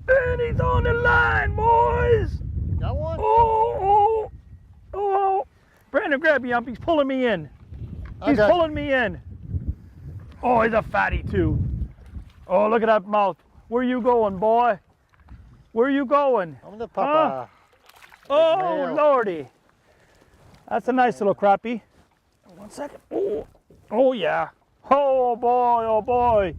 And he's on the line, boys. Got one? Oh. Brandon, grab me up. He's pulling me in. He's pulling me in. Oh, he's a fatty too. Oh, look at that mouth. Where you going, boy? Where you going? I'm gonna pop Oh, lordy. That's a nice little crappie. 1 second. Oh yeah. Oh boy, oh boy.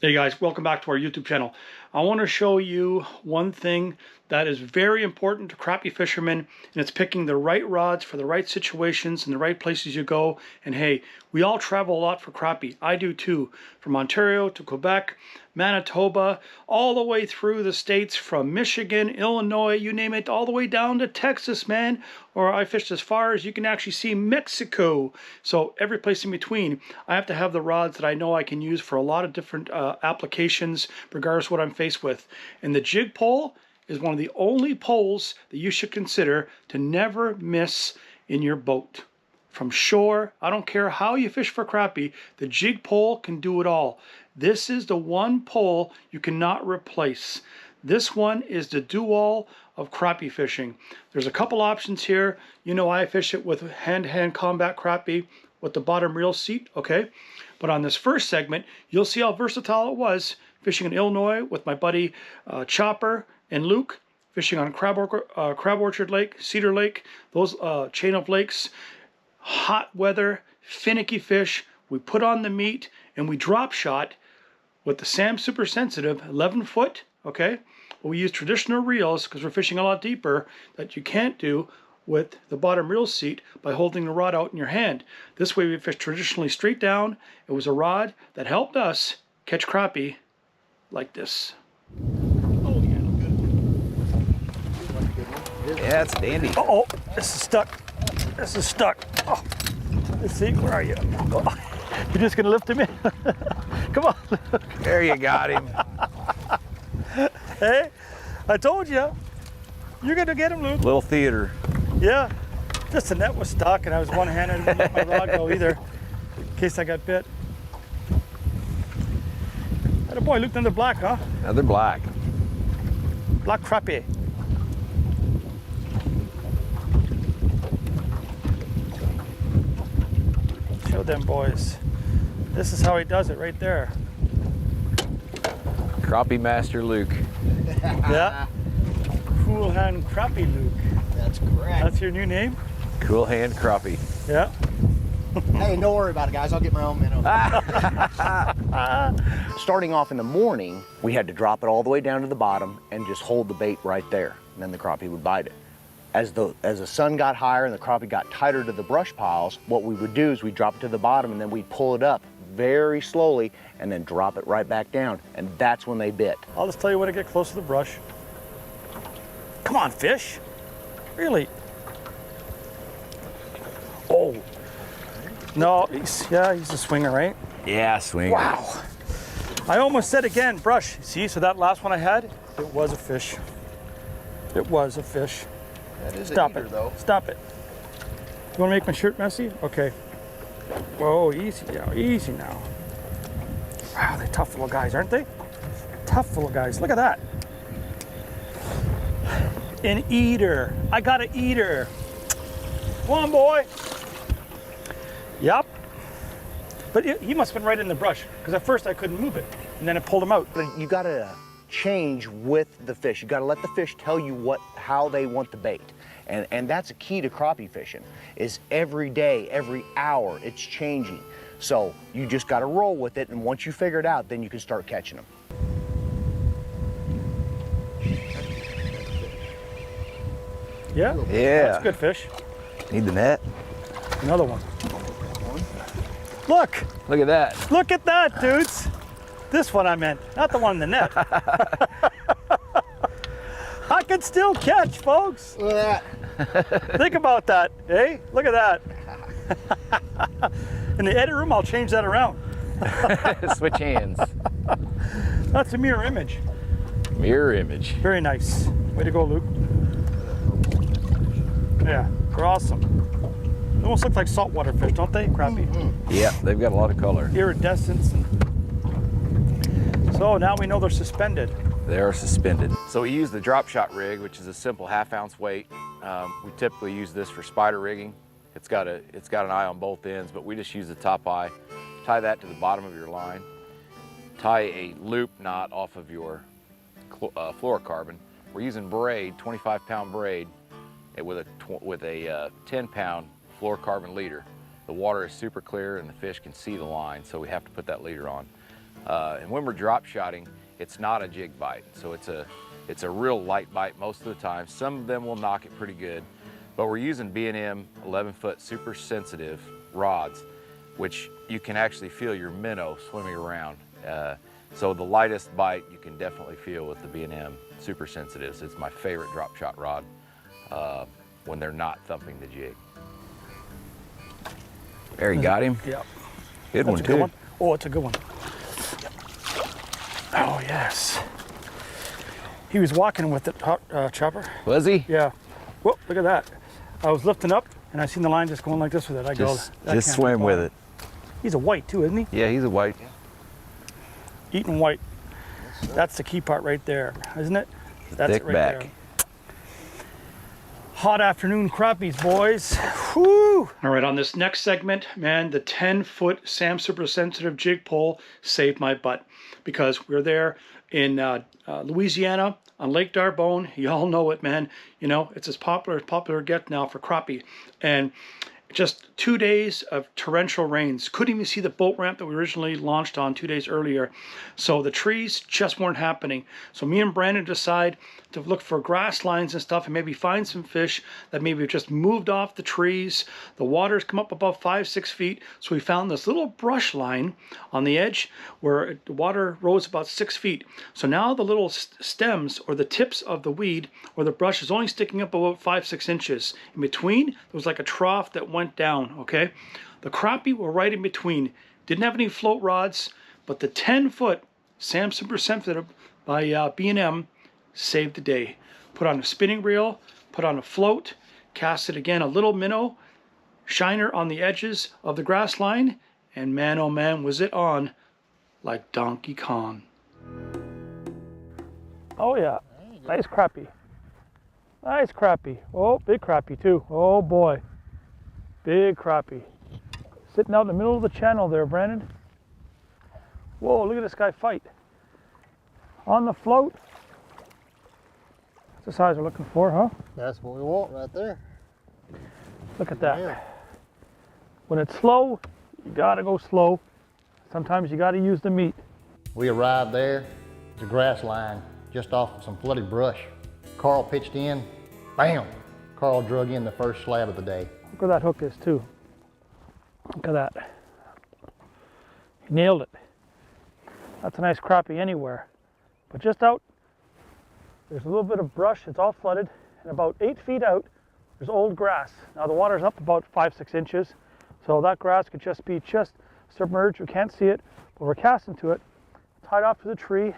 Hey guys, welcome back to our YouTube channel. I want to show you one thing that is very important to crappie fishermen, and it's picking the right rods for the right situations and the right places you go. And hey, we all travel a lot for crappie. I do too, from Ontario to Quebec, Manitoba, all the way through the states, from Michigan, Illinois, you name it, all the way down to Texas, man. Or I fished as far as you can actually see Mexico. So every place in between, I have to have the rods that I know I can use for a lot of different applications, regardless of what I'm faced with. And the jig pole is one of the only poles that you should consider to never miss in your boat. From shore, I don't care how you fish for crappie, the jig pole can do it all. This is the one pole you cannot replace. This one is the do-all of crappie fishing. There's a couple options here. You know, I fish it with hand-to-hand combat crappie with the bottom reel seat, okay? But on this first segment, you'll see how versatile it was fishing in Illinois with my buddy Chopper and Luke, fishing on Crab Orchard Lake, Cedar Lake, those chain of lakes. Hot weather, finicky fish. We put on the meat and we drop shot with the Sam Super Sensitive 11 foot, okay? We use traditional reels because we're fishing a lot deeper that you can't do with the bottom reel seat by holding the rod out in your hand. This way we fish traditionally straight down. It was a rod that helped us catch crappie like this. Oh, yeah, good. Yeah, it's dandy. Uh-oh, this is stuck. This is stuck. Oh, let's see, where are you? Oh, you're just gonna lift him in? Come on. There you got him. Hey, I told you. You're gonna get him, Luke. Little theater. Yeah, just the net was stuck and I was one-handed and didn't let my rod go either, in case I got bit. Atta boy, Luke, another black, huh? Another black. Black crappie. Show them boys. This is how he does it right there. Crappie Master Luke. Yeah. Cool Hand Crappie Luke. That's correct. That's your new name? Cool Hand Crappie. Yeah. Hey, don't worry about it, guys. I'll get my own minnow. Starting off in the morning, we had to drop it all the way down to the bottom and just hold the bait right there, and then the crappie would bite it. As the sun got higher and the crappie got tighter to the brush piles, what we would do is we'd drop it to the bottom and then we'd pull it up very slowly and then drop it right back down, and that's when they bit. I'll just tell you when to get close to the brush. Come on, fish. Really? Oh. No, he's a swinger, right? Yeah, swing. Wow. I almost said again, brush. See, so that last one I had, it was a fish. It was a fish. That is Stop it, though. Stop it. You want to make my shirt messy? Okay. Whoa, easy now, easy now. Wow, they're tough little guys, aren't they? Tough little guys. Look at that. An eater. I got an eater. Come on, boy. Yep. But he must have been right in the brush, because at first I couldn't move it, and then it pulled him out. You gotta change with the fish. You gotta let the fish tell you how they want the bait. And that's a key to crappie fishing, is every day, every hour, it's changing. So you just gotta roll with it, and once you figure it out, then you can start catching them. Yeah? Yeah. That's a good fish. Need the net? Another one. Look! Look at that. Look at that, dudes! This one I meant, not the one in the net. I can still catch, folks! Look at that. Think about that, eh? Look at that. In the edit room, I'll change that around. Switch hands. That's a mirror image. Mirror image. Very nice. Way to go, Luke. Yeah, they're awesome. They almost look like saltwater fish, don't they, crappie? Yeah, they've got a lot of color. Iridescence. So now we know they're suspended. They are suspended. So we use the drop shot rig, which is a simple 1/2 ounce weight. We typically use this for spider rigging. It's got an eye on both ends, but we just use the top eye. Tie that to the bottom of your line. Tie a loop knot off of your fluorocarbon. We're using braid, 25-pound braid, with a 10-pound fluorocarbon leader. The water is super clear and the fish can see the line, so we have to put that leader on. And when we're drop shotting, it's not a jig bite, so it's a real light bite most of the time. Some of them will knock it pretty good, but we're using B&M 11-foot super sensitive rods, which you can actually feel your minnow swimming around. So the lightest bite you can definitely feel with the B&M super sensitives. It's my favorite drop shot rod when they're not thumping the jig. There, you got him? Yep. Good That's one, a too. good one. Oh, it's a good one. Oh, yes. He was walking with it, Chopper. Was he? Yeah. Whoa, look at that. I was lifting up and I seen the line just going like this with it. I Just go, "That can't swim be with fun." it. He's a white too, isn't he? Yeah, he's a white. Eating white. That's the key part right there, isn't it? That's Thick it right back. there. Hot afternoon crappies, boys. Whoo! All right, on this next segment, man, the 10-foot Sam Super Sensitive jig pole saved my butt because we're there in Louisiana on Lake D'Arbonne. You all know it, man. You know, it's as popular get now for crappie. And just 2 days of torrential rains. Couldn't even see the boat ramp that we originally launched on 2 days earlier. So the trees just weren't happening. So me and Brandon decide to look for grass lines and stuff and maybe find some fish that maybe have just moved off the trees. The water's come up above 5-6 feet. So we found this little brush line on the edge where the water rose about 6 feet. So now the little stems or the tips of the weed or the brush is only sticking up about 5-6 inches. In between, there was like a trough that went down, okay? The crappie were right in between. Didn't have any float rods, but the 10-foot Sam Super Sensitive by B&M saved the day. Put on a spinning reel, put on a float, casted again a little minnow, shiner on the edges of the grass line, and man oh man was it on like Donkey Kong. Oh yeah, nice crappie. Nice crappie. Oh, big crappie too. Oh boy. Big crappie. Sitting out in the middle of the channel there, Brandon. Whoa, look at this guy fight. On the float. That's the size we're looking for, huh? That's what we want right there. Look at that. Yeah. When it's slow, you gotta go slow. Sometimes you gotta use the meat. We arrived there, the grass line, just off of some flooded brush. Karl pitched in, bam! Karl drug in the first slab of the day. Look where that hook is too. Look at that. He nailed it. That's a nice crappie anywhere. But just out, there's a little bit of brush, it's all flooded, and about 8 feet out, there's old grass. Now the water's up about 5-6 inches, so that grass could just be submerged, we can't see it, but we're casting to it, tied off to the tree,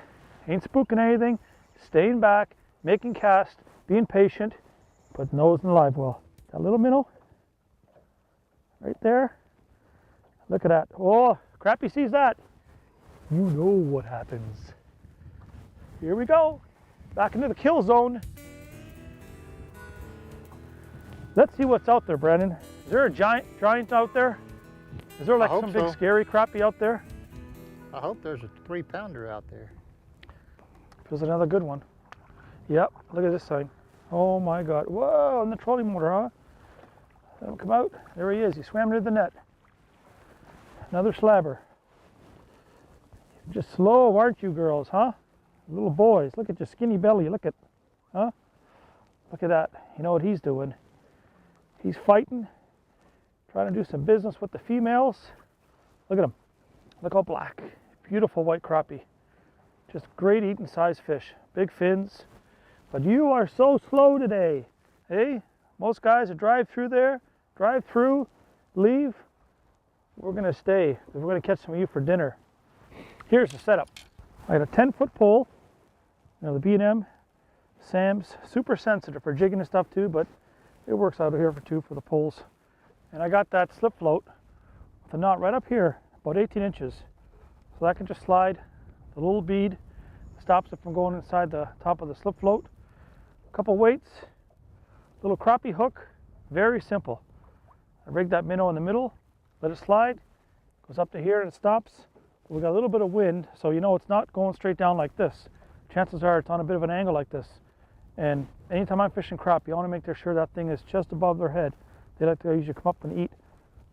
ain't spooking anything, staying back, making cast, being patient, put nose in the live well. That little minnow, right there, look at that. Oh, crappie sees that. You know what happens. Here we go, back into the kill zone. Let's see what's out there, Brandon. Is there a giant out there? Is there like I hope some big so. scary crappie out there? I hope there's a 3-pounder out there. There's another good one. Yep, look at this sign. Oh my God, whoa, on the trolling motor, huh? Let him come out, there he is, he swam into the net. Another slabber. Just slow, aren't you girls, huh? Little boys, look at your skinny belly, look at, huh? Look at that, you know what he's doing? He's fighting, trying to do some business with the females. Look at him, look how black. Beautiful white crappie. Just great eating size fish, big fins. But you are so slow today, hey? Most guys that drive through there, drive through, leave. We're gonna stay, because we're gonna catch some of you for dinner. Here's the setup. I got a 10-foot pole, you know, the B&M Sam's Super Sensitive for jigging and stuff too, but it works out here for the poles. and I got that slip float with a knot right up here, about 18 inches. So that can just slide. The little bead stops it from going inside the top of the slip float. A couple weights, little crappie hook, very simple. I rig that minnow in the middle, let it slide, goes up to here and it stops. We got a little bit of wind, so you know it's not going straight down like this. Chances are it's on a bit of an angle like this. And anytime I'm fishing crappie, I want to make sure that thing is just above their head. They like to usually come up and eat.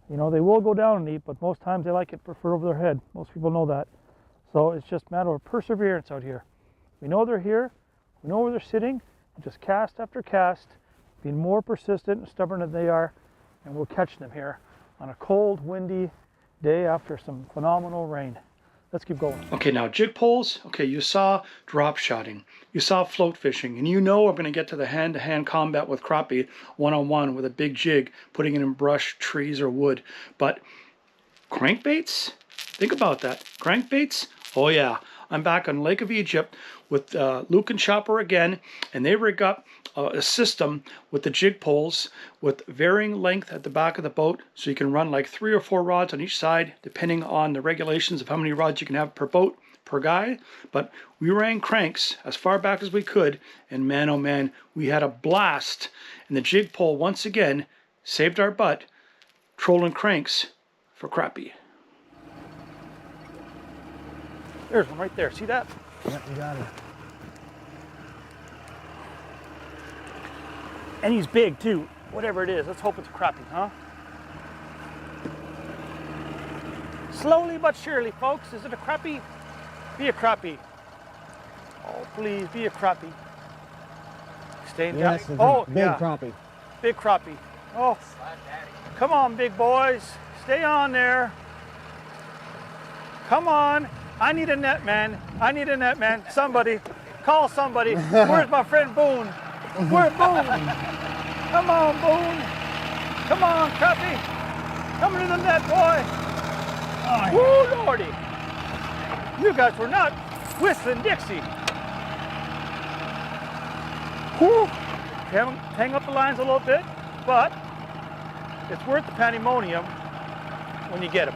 You know, they will go down and eat, but most times they like it prefer over their head. Most people know that. So it's just a matter of perseverance out here. We know they're here, we know where they're sitting, and just cast after cast, being more persistent and stubborn than they are, and we'll catch them here on a cold, windy day after some phenomenal rain. Let's keep going. Okay, now jig poles. Okay, you saw drop shotting, you saw float fishing, and you know we're going to get to the hand-to-hand combat with crappie one-on-one with a big jig, putting it in brush, trees, or wood. But crankbaits? Think about that. Crankbaits? Oh yeah. I'm back on Lake of Egypt with Luke and Chopper again, and they rig up a system with the jig poles with varying length at the back of the boat, so you can run like 3 or 4 rods on each side depending on the regulations of how many rods you can have per boat, per guy. But we ran cranks as far back as we could, and man oh man, we had a blast. And the jig pole once again saved our butt trolling cranks for crappie. There's one right there. See that? Yep, you got it. And he's big too. Whatever it is. Let's hope it's a crappie, huh? Slowly but surely, folks. Is it a crappie? Be a crappie. Oh, please, be a crappie. Staying down. Oh, big yeah. crappie. Big crappie. Oh, come on, big boys. Stay on there. Come on. I need a net man. I need a net man. Somebody. Call somebody. Where's my friend Boone? Where's Boone? Come on, Boone. Come on, crappie. Come to the net, boy. Oh, woo, Lordy. You guys were not whistling Dixie. Whew. Hang up the lines a little bit, but it's worth the pandemonium when you get them.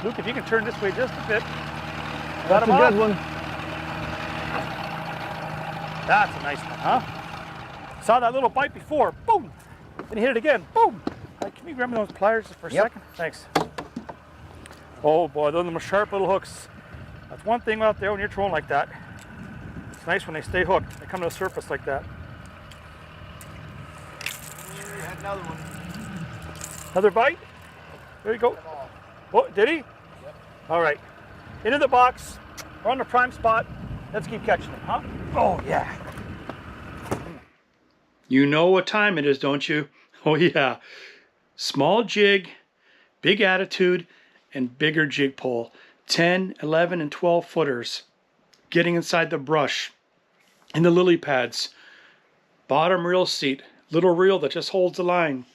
Luke, if you can turn this way just a bit. That's a good one. That's a nice one, huh? Saw that little bite before. Boom. Then hit it again. Boom. Can you grab me those pliers just for a second? Thanks. Oh boy, those are the sharp little hooks. That's one thing out there when you're trolling like that. It's nice when they stay hooked. They come to the surface like that. We had another one. Another bite? There you go. Oh, did he? Yep. All right. Into the box. We're on the prime spot. Let's keep catching them, huh? Oh, yeah. You know what time it is, don't you? Oh, yeah. Small jig, big attitude, and bigger jig pole. 10, 11, and 12 footers. Getting inside the brush, in the lily pads. Bottom reel seat. Little reel that just holds the line.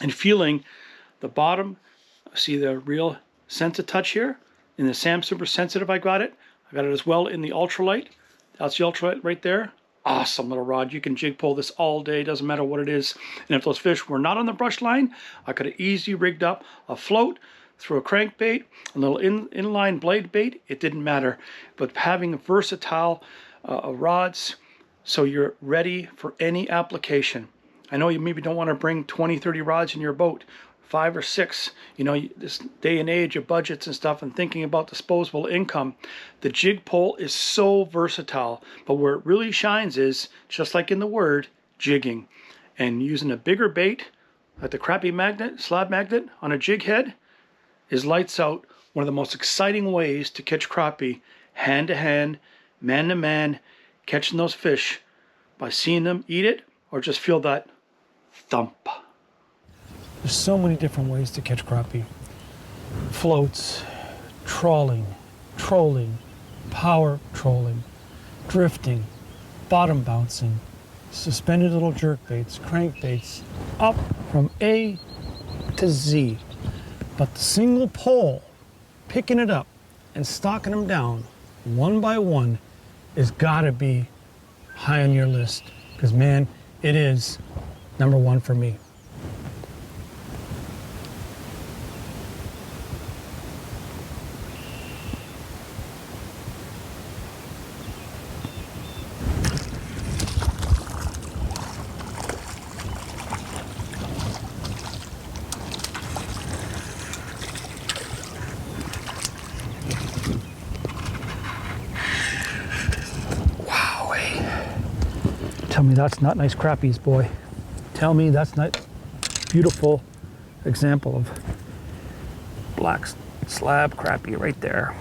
And feeling the bottom. See the reel sense of touch here? In the Sam Super Sensitive I got it. I got it as well in the ultralight. That's the ultralight right there. Awesome little rod. You can jig pull this all day, doesn't matter what it is. And if those fish were not on the brush line, I could have easily rigged up a float, through a crankbait, a little inline blade bait. It didn't matter. But having versatile rods so you're ready for any application. I know you maybe don't want to bring 20, 30 rods in your boat. 5 or 6, you know, this day and age of budgets and stuff and thinking about disposable income, the jig pole is so versatile. But where it really shines is, just like in the word, jigging. And using a bigger bait, like the crappie magnet, slab magnet on a jig head, is lights out. One of the most exciting ways to catch crappie, hand to hand, man to man, catching those fish by seeing them eat it or just feel that thump. There's so many different ways to catch crappie. Floats, trawling, trolling, power trolling, drifting, bottom bouncing, suspended little jerk baits, crankbaits, up from A to Z. But the single pole, picking it up and stalking them down one by one, has gotta be high on your list. Because man, it is #1 for me. Tell me that's not nice crappies, boy. Tell me that's not beautiful example of black slab crappie right there.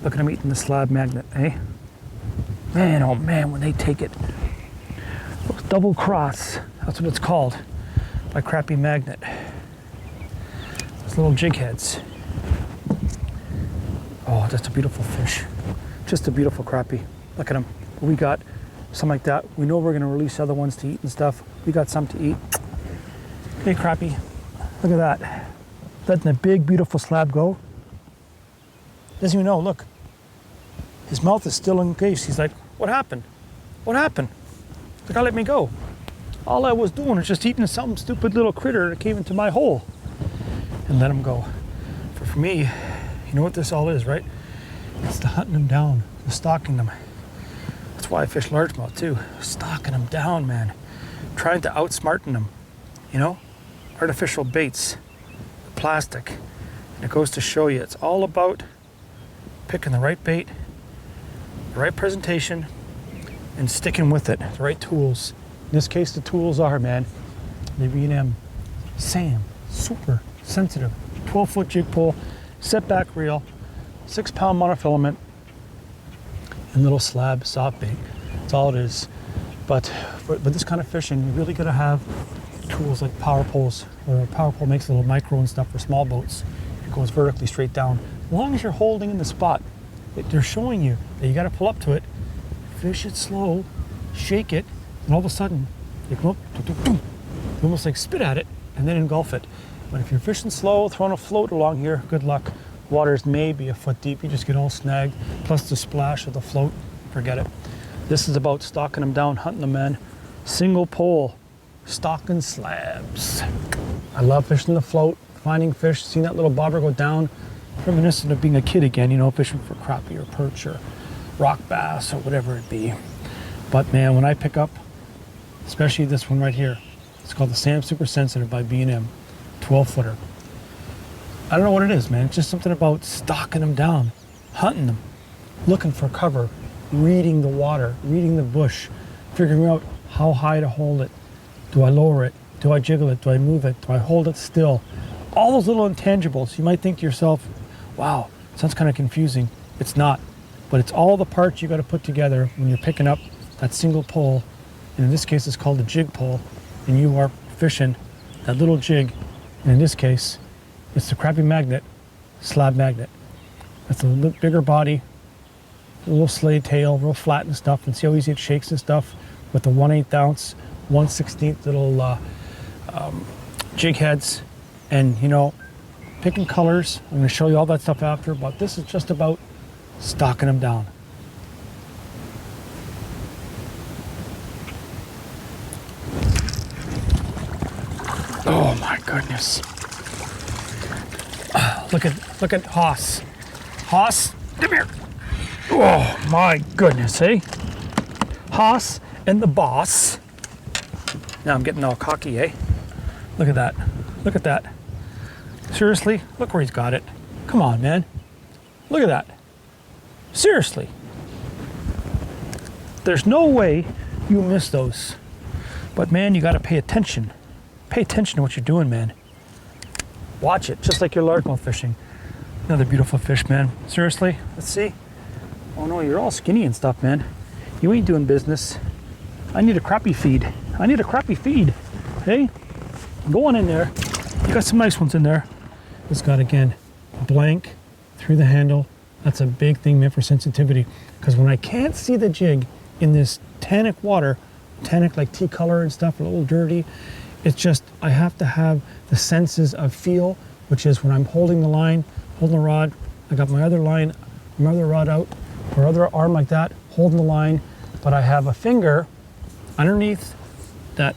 Look at him eating the slab magnet, eh? Man, oh man, when they take it. Those double cross, that's what it's called, by Crappie Magnet. Those little jig heads. Oh, that's a beautiful fish. Just a beautiful crappie. Look at them. We got some like that. We know we're gonna release other ones to eat and stuff. We got some to eat. Hey, crappie, look at that. Letting a big, beautiful slab go. Doesn't even know, look. His mouth is still engaged. He's like, what happened? What happened? The guy let me go. All I was doing was just eating some stupid little critter that came into my hole. And let him go. For me, you know what this all is, right? It's the hunting them down, the stalking them. That's why I fish largemouth too. Stalking them down, man. Trying to outsmarten them, you know? Artificial baits, plastic. And it goes to show you, it's all about picking the right bait, the right presentation, and sticking with it, the right tools. In this case, the tools are, man, the B&M SAM, super sensitive, 12-foot jig pole, setback reel, 6-pound monofilament, and little slab soft bait. That's all it is. But this kind of fishing, you really gotta have tools like power poles, or a power pole makes a little micro and stuff for small boats. It goes vertically straight down. As long as you're holding in the spot, they're showing you that you gotta pull up to it, fish it slow, shake it, and all of a sudden, you come up, you almost like spit at it, and then engulf it. But if you're fishing slow, throwing a float along here, good luck. Water's maybe a foot deep, you just get all snagged, plus the splash of the float, forget it. This is about stalking them down, hunting them, man. Single pole, stalking slabs. I love fishing the float, finding fish, seeing that little bobber go down, reminiscent of being a kid again, you know, fishing for crappie or perch or rock bass or whatever it be. But man, when I pick up, especially this one right here, it's called the SAM Super Sensitive by B&M, 12-footer. I don't know what it is, man. It's just something about stalking them down, hunting them, looking for cover, reading the water, reading the bush, figuring out how high to hold it. Do I lower it? Do I jiggle it? Do I move it? Do I hold it still? All those little intangibles. You might think to yourself, wow, sounds kind of confusing. It's not, but it's all the parts you got to put together when you're picking up that single pole. And in this case, it's called a jig pole, and you are fishing that little jig. And in this case, it's the Crappie Magnet, slab magnet. That's a little bigger body, a little slade tail, real flat and stuff. And see how easy it shakes and stuff with the 1/8 ounce, 1/16 little jig heads. And you know, picking colors. I'm going to show you all that stuff after, but this is just about stalking them down. Oh my goodness. Look at Haas. Haas, come here. Oh my goodness, eh? Haas and the boss. Now I'm getting all cocky, eh? Look at that. Look at that. Seriously, look where he's got it. Come on, man. Look at that. Seriously. There's no way you miss those. But man, you gotta pay attention. Pay attention to what you're doing, man. Watch it, just like your largemouth fishing. Another beautiful fish, man. Seriously, let's see. Oh no, you're all skinny and stuff, man. You ain't doing business. I need a crappie feed. I need a crappie feed. Hey, go on in there. You got some nice ones in there. It's got, again, blank through the handle. That's a big thing, man, for sensitivity. Because when I can't see the jig in this tannic water, tannic like tea color and stuff, a little dirty, it's just, I have to have the senses of feel, which is when I'm holding the line, holding the rod, I got my other line, my other rod out, or other arm like that, holding the line, but I have a finger underneath that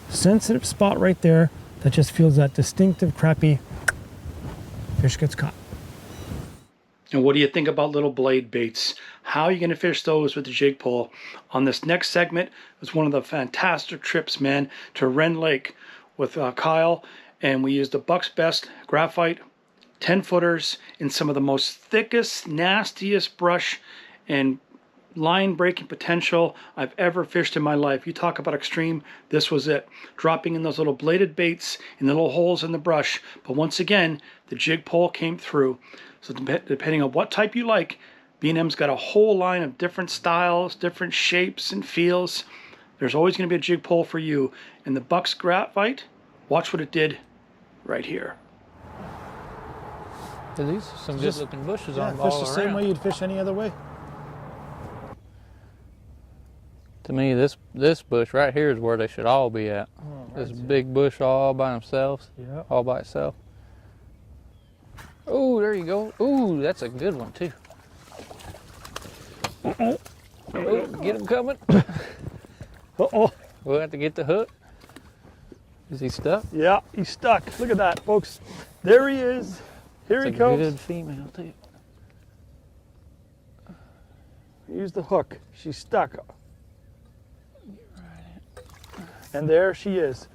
sensitive spot right there that just feels that distinctive crappie. Fish gets caught. And what do you think about little blade baits? How are you going to fish those with the jig pole? On this next segment was one of the fantastic trips, man, to Wren Lake with Kyle, and we used the Buck's Best graphite 10-footers in some of the most thickest, nastiest brush and line breaking potential I've ever fished in my life. You talk about extreme, this was it. Dropping in those little bladed baits in the little holes in the brush. But once again, the jig pole came through. So depending on what type you like, B&M's got a whole line of different styles, different shapes and feels. There's always going to be a jig pole for you. And the Buck's Graphite, watch what it did right here. These are some good looking bushes on fish all the same way you'd fish any other way. To me, this bush right here is where they should all be at. This big bush all by themselves, all by itself. Oh, there you go. Ooh, that's a good one too. Oh, get him coming. Uh-oh. We'll have to get the hook. Is he stuck? Yeah, he's stuck. Look at that, folks. There he is. Here he comes. Good female too. Use the hook. She's stuck. And there she is.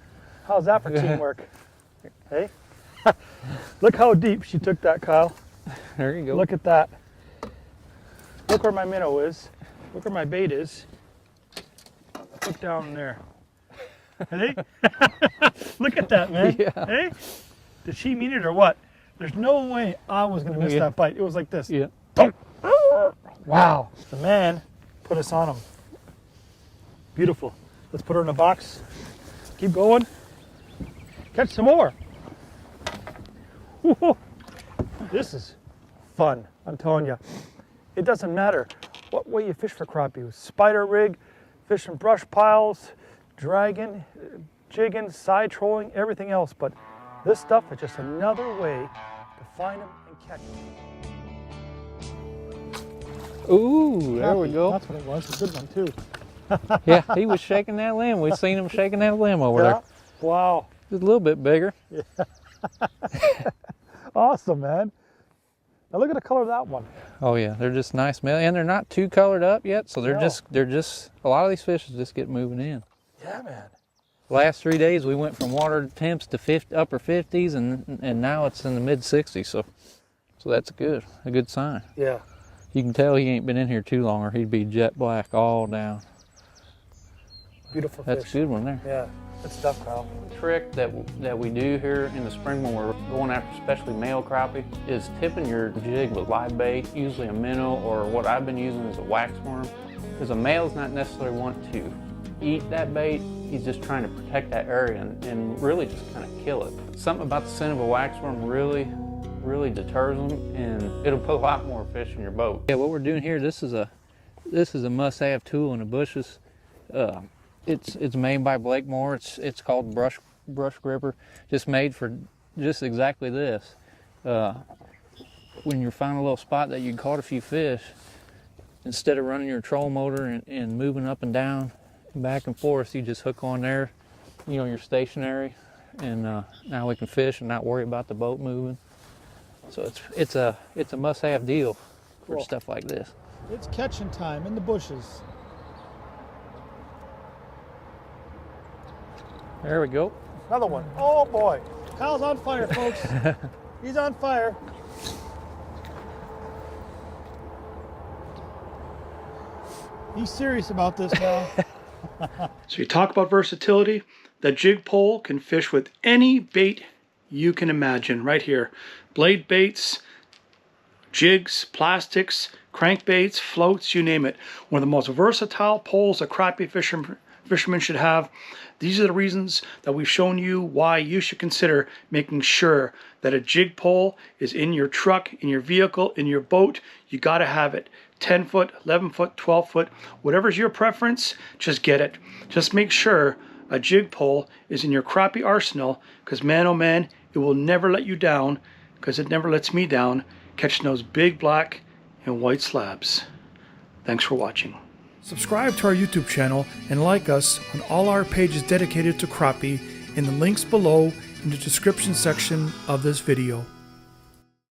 How's that for teamwork? Hey? Look how deep she took that, Kyle. There you go. Look at that. Look where my minnow is. Look where my bait is. Look down there. Hey? Look at that, man. Yeah. Hey? Did she mean it or what? There's no way I was going to miss that bite. It was like this. Yeah. Wow. The man put us on him. Beautiful. Let's put her in a box. Keep going. Catch some more. Woo-hoo. This is fun, I'm telling you. It doesn't matter what way you fish for crappie. Spider rig, fishing brush piles, dragging, jigging, side trolling, everything else. But this stuff is just another way to find them and catch them. Ooh, there we go. That's what it was. A good one too. Yeah, he was shaking that limb. We've seen him shaking that limb over there. Wow. Just a little bit bigger. Yeah. Awesome, man. Now look at the color of that one. Oh yeah, they're just nice, man, and they're not too colored up yet, so they're just a lot of these fish just get moving in. Yeah, man. Last 3 days we went from water temps to upper 50s, and now it's in the mid 60s. So that's a good sign. Yeah. You can tell he ain't been in here too long, or he'd be jet black all down. Beautiful That's fish. a good one there. Yeah, good stuff, Kyle. The trick that we do here in the spring when we're going after especially male crappie is tipping your jig with live bait, usually a minnow, or what I've been using is a wax worm, because a male's not necessarily want to eat that bait. He's just trying to protect that area and really just kind of kill it. Something about the scent of a wax worm really deters them, and it'll put a lot more fish in your boat. Yeah, what we're doing here, this is a must-have tool in the bushes. It's made by Blakemore. It's called brush gripper, just made for just exactly this. When you find a little spot that you caught a few fish, instead of running your troll motor and moving up and down and back and forth, you just hook on there. You know, you're stationary, and now we can fish and not worry about the boat moving. So it's a must-have deal for stuff like this. It's catching time in the bushes. There we go. Another one. Oh boy. Kyle's on fire, folks. He's on fire. He's serious about this now. So you talk about versatility. The jig pole can fish with any bait you can imagine right here. Blade baits, jigs, plastics, crankbaits, floats, you name it. One of the most versatile poles a crappie fisherman should have. These are the reasons that we've shown you why you should consider making sure that a jig pole is in your truck, in your vehicle, in your boat. You got to have it. 10 foot, 11 foot, 12 foot, whatever's your preference, just get it. Just make sure a jig pole is in your crappie arsenal, because man, oh man, it will never let you down, because it never lets me down, catching those big black and white slabs. Thanks for watching. Subscribe to our YouTube channel and like us on all our pages dedicated to crappie in the links below in the description section of this video.